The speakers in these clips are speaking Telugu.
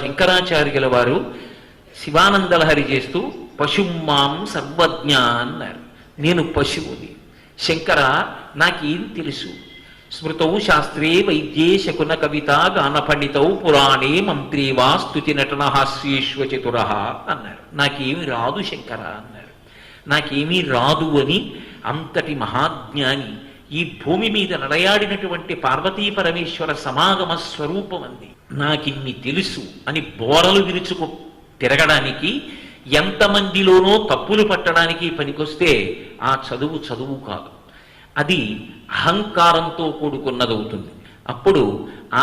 శంకరాచార్యుల వారు శివానందలహరి చేస్తూ పశుమాం సర్వజ్ఞ అన్నారు. నేను పశువుని. శంకర నాకేం తెలుసు? స్మృతౌ శాస్త్రే వైద్యే శకున కవిత గాన పండితౌ పురాణే మంత్రే వా స్తుతి నటన హాస్యేష్వచతుర అన్నారు. నాకేమి రాదు శంకర అన్నారు. నాకేమీ రాదు అని అంతటి మహాజ్ఞాని ఈ భూమి మీద నడయాడినటువంటి పార్వతీ పరమేశ్వర సమాగమ స్వరూపం అంది. నాకిన్ని తెలుసు అని బోరలు విరుచుకు తిరగడానికి, ఎంతమందిలోనో తప్పులు పట్టడానికి పనికొస్తే ఆ చదువు చదువు కాదు, అది అహంకారంతో కూడుకున్నదవుతుంది. అప్పుడు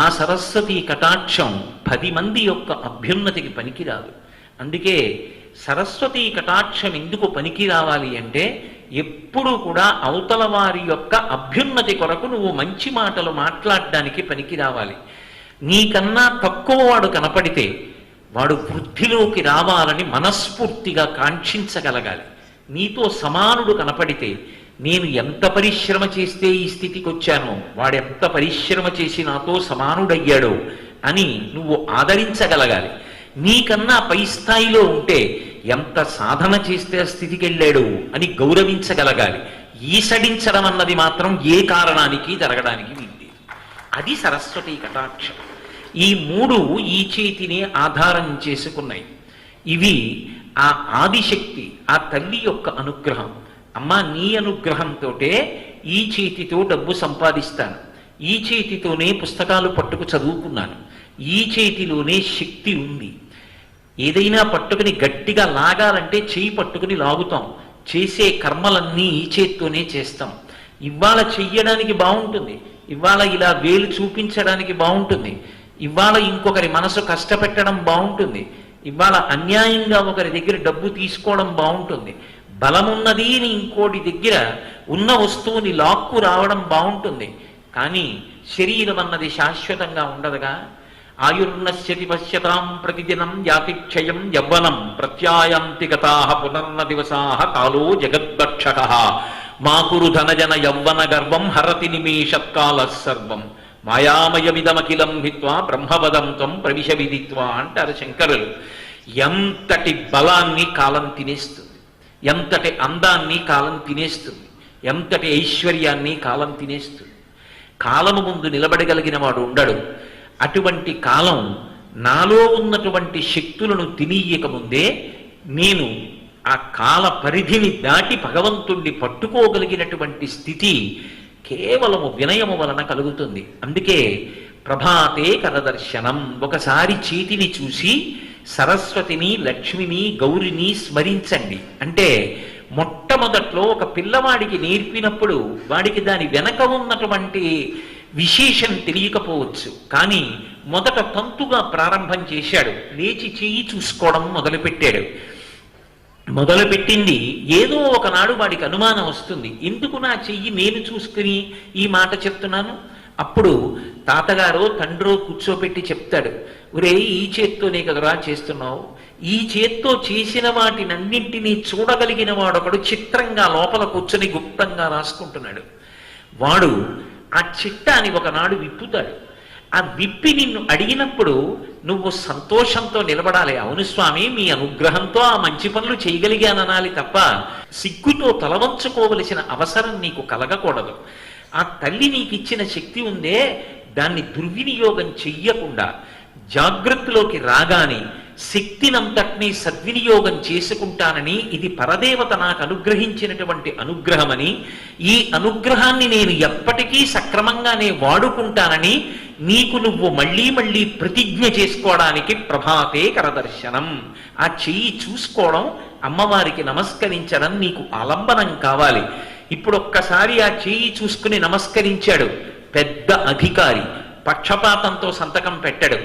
ఆ సరస్వతి కటాక్షం 10 మంది యొక్క అభ్యున్నతికి పనికిరాదు. అందుకే సరస్వతి కటాక్షం ఎందుకు పనికి రావాలి అంటే, ఎప్పుడు కూడా అవతల వారి యొక్క అభ్యున్నతి కొరకు నువ్వు మంచి మాటలు మాట్లాడడానికి పనికి రావాలి. నీకన్నా తక్కువ వాడు కనపడితే వాడు వృద్ధిలోకి రావాలని మనస్ఫూర్తిగా కాంక్షించగలగాలి. నీతో సమానుడు కనపడితే నేను ఎంత పరిశ్రమ చేస్తే ఈ స్థితికి వచ్చానో, వాడెంత పరిశ్రమ చేసి నాతో సమానుడయ్యాడో అని నువ్వు ఆదరించగలగాలి. నీకన్నా పై స్థాయిలో ఉంటే ఎంత సాధన చేస్తే ఆ స్థితికి వెళ్ళాడు అని గౌరవించగలగాలి. ఈసడించడం అన్నది మాత్రం ఏ కారణానికి జరగడానికి వీల్లేదు. అది సరస్వతి కటాక్షం. ఈ 3 ఈ చేతిని ఆధారం చేసుకున్నాయి. ఇవి ఆ ఆదిశక్తి, ఆ తల్లి యొక్క అనుగ్రహం. అమ్మా, నీ అనుగ్రహంతో ఈ చేతితో డబ్బు సంపాదిస్తాను, ఈ చేతితోనే పుస్తకాలు పట్టుకు చదువుకున్నాను, ఈ చేతిలోనే శక్తి ఉంది. ఏదైనా పట్టుకుని గట్టిగా లాగాలంటే చేయి పట్టుకుని లాగుతాం. చేసే కర్మలన్నీ ఈ చేతితోనే చేస్తాం. ఇవాళ చెయ్యడానికి బాగుంటుంది, ఇవాళ ఇలా వేలు చూపించడానికి బాగుంటుంది, ఇవాళ ఇంకొకరి మనసు కష్టపెట్టడం బాగుంటుంది, ఇవాళ అన్యాయంగా ఒకరి దగ్గర డబ్బు తీసుకోవడం బాగుంటుంది, బలమున్నది ఇంకోటి దగ్గర ఉన్న వస్తువుని లాక్కు రావడం బాగుంటుంది. కానీ శరీరం అన్నది శాశ్వతంగా ఉండదుగా. ఆయుర్నశ్యతి పశ్యతాం ప్రతిదినం యాతిక్షయం యవ్వనం ప్రత్యాయాంతి గతాః పునర్న దివసాః కాలో జగద్భక్షకః మాకురు ధనజన యవ్వన గర్వం హరతి నిమేషత్కాలః సర్వం మాయామయమిదమఖిలం హిత్వా బ్రహ్మవదం త్వం ప్రవిశ విదిత్వా అంటారు శంకరులు. ఎంతటి బలాన్ని కాలం తినేస్తుంది, ఎంతటి అందాన్ని కాలం తినేస్తుంది, ఎంతటి ఐశ్వర్యాన్ని కాలం తినేస్తుంది. కాలము ముందు నిలబడగలిగిన వాడు ఉండడు. అటువంటి కాలం నాలో ఉన్నటువంటి శక్తులను తినీయకముందే నేను ఆ కాల పరిధిని దాటి భగవంతుణ్ణి పట్టుకోగలిగినటువంటి స్థితి కేవలము వినయము వలన కలుగుతుంది. అందుకే ప్రభాతే కరదర్శనం. ఒకసారి చేతిని చూసి సరస్వతిని, లక్ష్మిని, గౌరిని స్మరించండి. అంటే మొట్టమొదట్లో ఒక పిల్లవాడికి నేర్పినప్పుడు వాడికి దాని వెనక ఉన్నటువంటి విశేషం తెలియకపోవచ్చు, కానీ మొదట తంతుగా ప్రారంభం చేశాడు. లేచి చెయ్యి చూసుకోవడం మొదలుపెట్టాడు. మొదలుపెట్టింది ఏదో ఒకనాడు వాడికి అనుమానం వస్తుంది, ఎందుకు నా చెయ్యి నేను చూసుకుని ఈ మాట చెప్తున్నాను. అప్పుడు తాతగారో తండ్రో కూర్చోపెట్టి చెప్తాడు, ఒరే ఈ చేత్తోనే కదరా చేస్తున్నావు, ఈ చేత్తో చేసిన వాటినన్నింటినీ చూడగలిగిన వాడొకడు చిత్రంగా లోపల కూర్చొని గుప్తంగా రాసుకుంటున్నాడు. వాడు ఆ చిట్టాని ఒకనాడు విప్పుతాడు. ఆ విప్పి నిన్ను అడిగినప్పుడు నువ్వు సంతోషంతో నిలబడాలి. అవును స్వామి, మీ అనుగ్రహంతో ఆ మంచి పనులు చేయగలిగాననాలి తప్ప సిగ్గుతో తలవంచుకోవలసిన అవసరం నీకు కలగకూడదు. ఆ తల్లి నీకు ఇచ్చిన శక్తి ఉందే, దాన్ని దుర్వినియోగం చెయ్యకుండా జాగ్రత్తలోకి రాగానే శక్తినంతటినీ సద్వినియోగం చేసుకుంటానని, ఇది పరదేవత నాకు అనుగ్రహించినటువంటి అనుగ్రహమని, ఈ అనుగ్రహాన్ని నేను ఎప్పటికీ సక్రమంగానే వాడుకుంటానని నీకు నువ్వు మళ్ళీ మళ్ళీ ప్రతిజ్ఞ చేసుకోవడానికి ప్రభాతే కరదర్శనం. ఆ చెయ్యి చూసుకోవడం, అమ్మవారికి నమస్కరించడం నీకు ఆలంబనం కావాలి. ఇప్పుడు ఒక్కసారి ఆ చెయ్యి చూసుకుని నమస్కరించాడు. పెద్ద అధికారి పక్షపాతంతో సంతకం పెట్టాడు.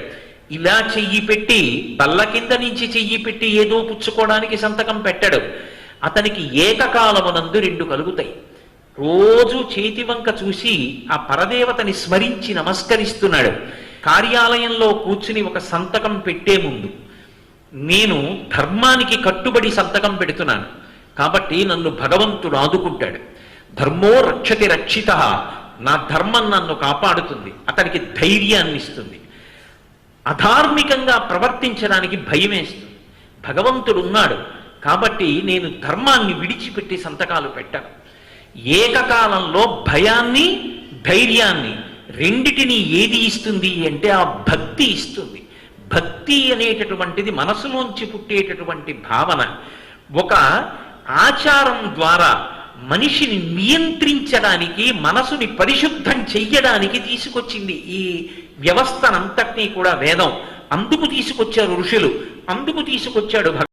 ఇలా చెయ్యి పెట్టి బల్ల కింద నుంచి చెయ్యి పెట్టి ఏదో పుచ్చుకోవడానికి సంతకం పెట్టాడు. అతనికి ఏకకాలమునందు 2 కలుగుతాయి. రోజు చేతి వంక చూసి ఆ పరదేవతని స్మరించి నమస్కరిస్తున్నాడు. కార్యాలయంలో కూర్చుని ఒక సంతకం పెట్టే ముందు నేను ధర్మానికి కట్టుబడి సంతకం పెడుతున్నాను కాబట్టి నన్ను భగవంతుడు ఆదుకుంటాడు. ధర్మో రక్షతి రక్షిత, నా ధర్మం నన్ను కాపాడుతుంది, అతనికి ధైర్యాన్ని ఇస్తుంది. అధార్మికంగా ప్రవర్తించడానికి భయమేస్తుంది. భగవంతుడు ఉన్నాడు కాబట్టి నేను ధర్మాన్ని విడిచిపెట్టి సంతకాలు పెట్టను. ఏకకాలంలో భయాన్ని ధైర్యాన్ని రెండిటిని ఏది ఇస్తుంది అంటే ఆ భక్తి ఇస్తుంది. భక్తి అనేటటువంటిది మనసులోంచి పుట్టేటటువంటి భావన. ఒక ఆచారం ద్వారా మనిషిని నియంత్రించడానికి, మనసుని పరిశుద్ధం చెయ్యడానికి తీసుకొచ్చింది ఈ వ్యవస్థనంతటినీ కూడా వేదం. అందుకు తీసుకొచ్చారు ఋషులు, అందుకు తీసుకొచ్చాడు